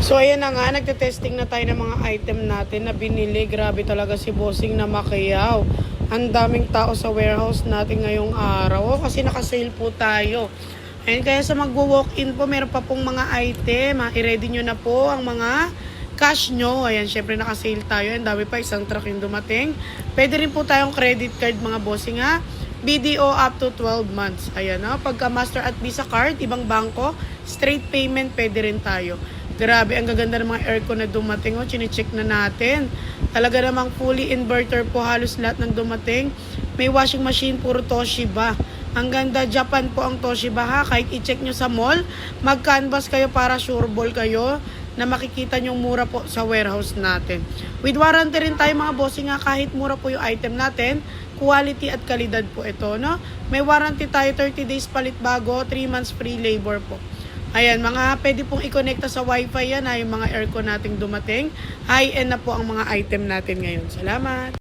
So ayan na nga, nagte-testing na tayo ng mga item natin na binili. Grabe talaga si Bossing na Macquiao. Ang daming tao sa warehouse natin ngayong araw kasi naka-sale po tayo. Ayan, kaya sa magwo-walk-in po, meron pa pong mga item. I-ready nyo na po ang mga cash nyo. Ayan, syempre naka-sale tayo. Ang dami pa, isang truck yung dumating. Pwede rin po tayong credit card mga Bossing ha. BDO up to 12 months. Ayan ha. Pagka Master at Visa card, ibang bangko, straight payment, pwede rin tayo. Grabe, ang gaganda ng mga aircon na dumating. Chine-check na natin. Talaga namang fully inverter po halos lahat ng dumating. May washing machine, puro Toshiba. Ang ganda, Japan po ang Toshiba ha. Kahit i-check nyo sa mall, mag-canvas kayo para sure ball kayo na makikita nyong mura po sa warehouse natin. With warranty rin tayo mga Bossing nga, kahit mura po yung item natin, quality at kalidad po ito, no? May warranty tayo, 30 days palit bago, 3 months free labor po. Ayan, mga pwede pong i-connecta sa wifi yan, yung mga aircon nating dumating. High-end na po ang mga item natin ngayon. Salamat!